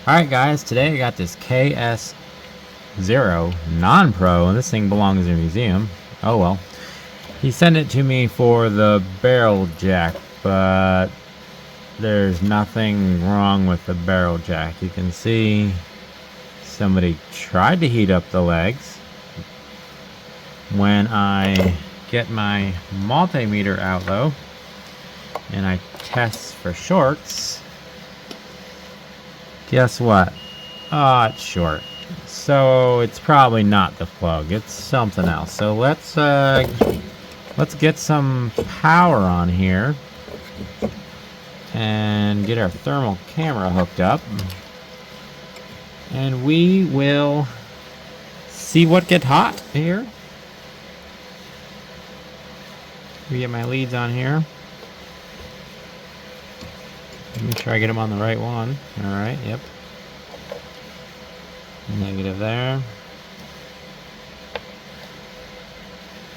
Alright guys, today I got this ks0 non-pro, and this thing belongs in a museum. Oh well. He sent it to me for the barrel jack, but there's nothing wrong with the barrel jack. You can see somebody tried to heat up the legs. When I get my multimeter out though, and I test for shorts, guess what? Oh, it's short. So it's probably not the plug. It's something else. So let's get some power on here and get our thermal camera hooked up, and we will see what gets hot here. We get my leads on here. Let me try to get them on the right one. Alright, yep. Negative there.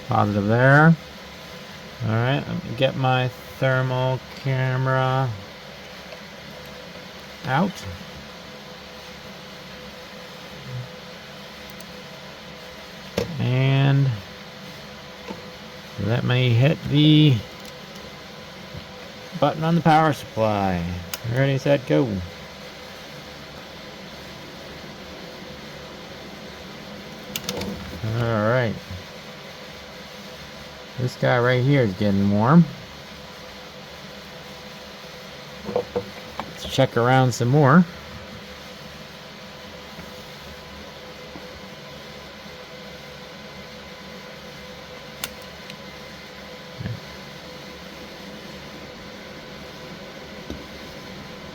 Positive there. Alright, let me get my thermal camera out. And let me hit the button on the power supply. Ready, set, go. Alright. This guy right here is getting warm. Let's check around some more.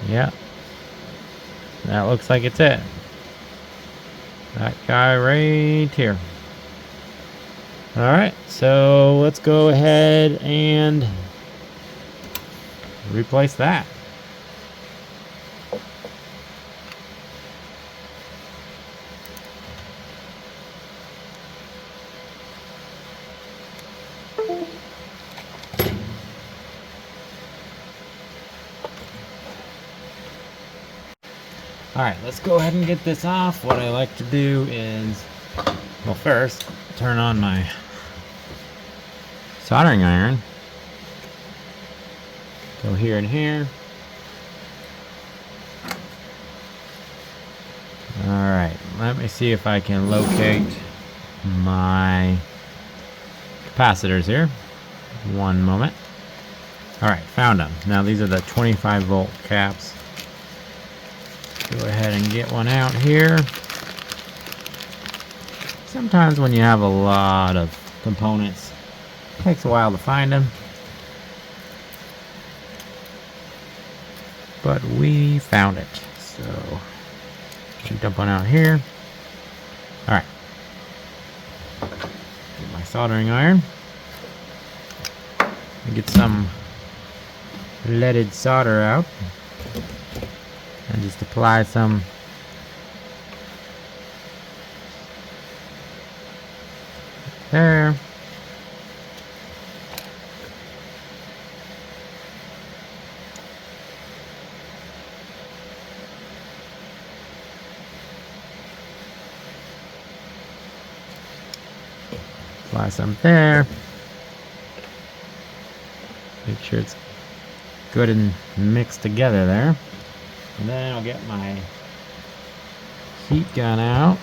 Yeah, that looks like it's it. That guy right here. Alright, so let's go ahead and replace that. Alright, let's go ahead and get this off. What I like to do is, well, first, turn on my soldering iron. Go here and here. Alright, let me see if I can locate my capacitors here. One moment. Alright, found them. Now these are the 25 volt caps. Go ahead and get one out here. Sometimes when you have a lot of components, it takes a while to find them. But we found it. So, dump one out here. Alright. Get my soldering iron. Get some leaded solder out. And just apply some there. Apply some there. Make sure it's good and mixed together there. And then I'll get my heat gun out.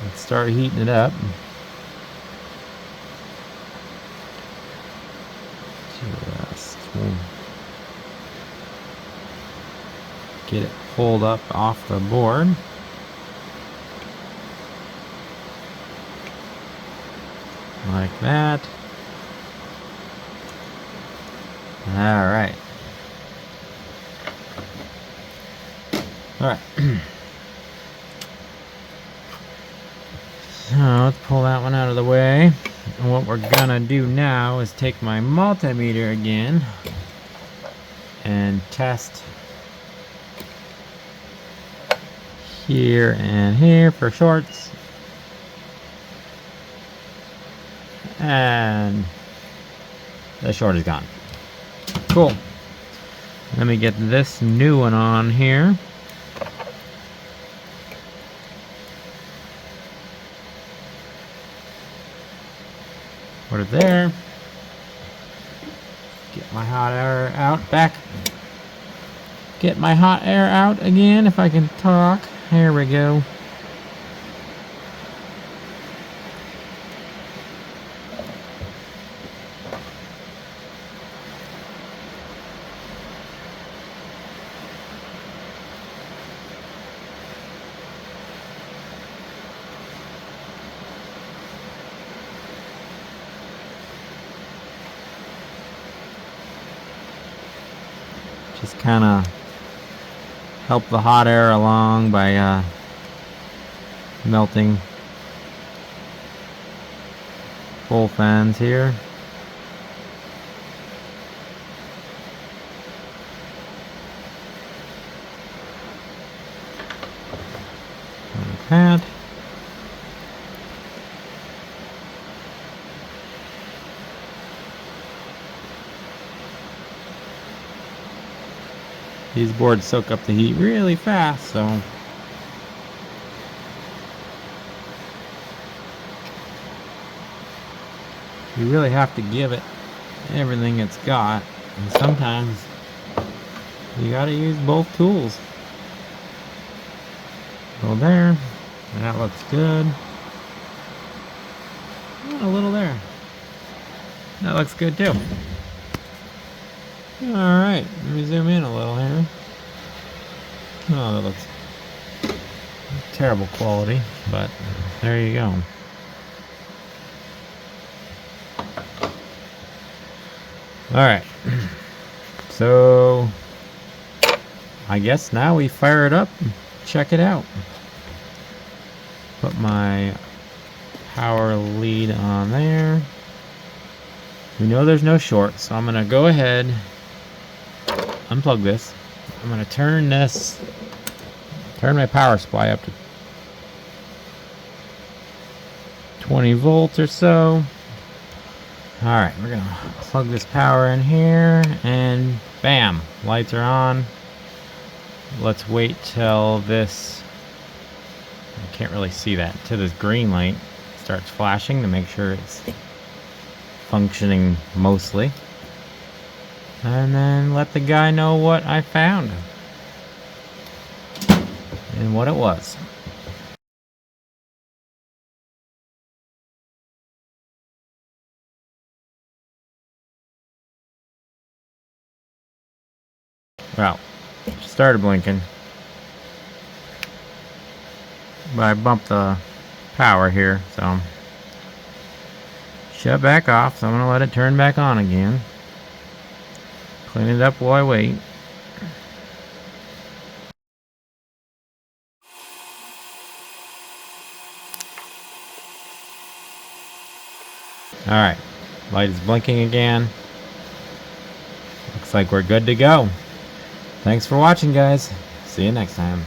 Let's start heating it up. Just get it pulled up off the board. Like that. Alright. Alright. So let's pull that one out of the way. And what we're gonna do now is take my multimeter again and test here and here for shorts. And the short is gone. Cool. Let me get this new one on here. Put it there. Get my hot air out back. Get my hot air out again if I can talk. There we go. Just kind of help the hot air along by melting both ends here. Like that. These boards soak up the heat really fast, so you really have to give it everything it's got, and sometimes you gotta use both tools. Go there, that looks good. A little there. That looks good too. Alright, let me zoom in a little here. Oh, that looks terrible quality, but there you go. Alright, so I guess now we fire it up and check it out. Put my power lead on there. We know there's no short, so I'm going to go ahead, unplug this. I'm going to turn my power supply up to 20 volts or so. Alright, we're going to plug this power in here, and bam, lights are on. Let's wait till this, I can't really see that, till this green light starts flashing to make sure it's functioning mostly. And then let the guy know what I found and what it was. Well, it started blinking, but I bumped the power here, so shut back off. So I'm gonna let it turn back on again. Clean it up while I wait. Alright, light is blinking again. Looks like we're good to go. Thanks for watching, guys. See you next time.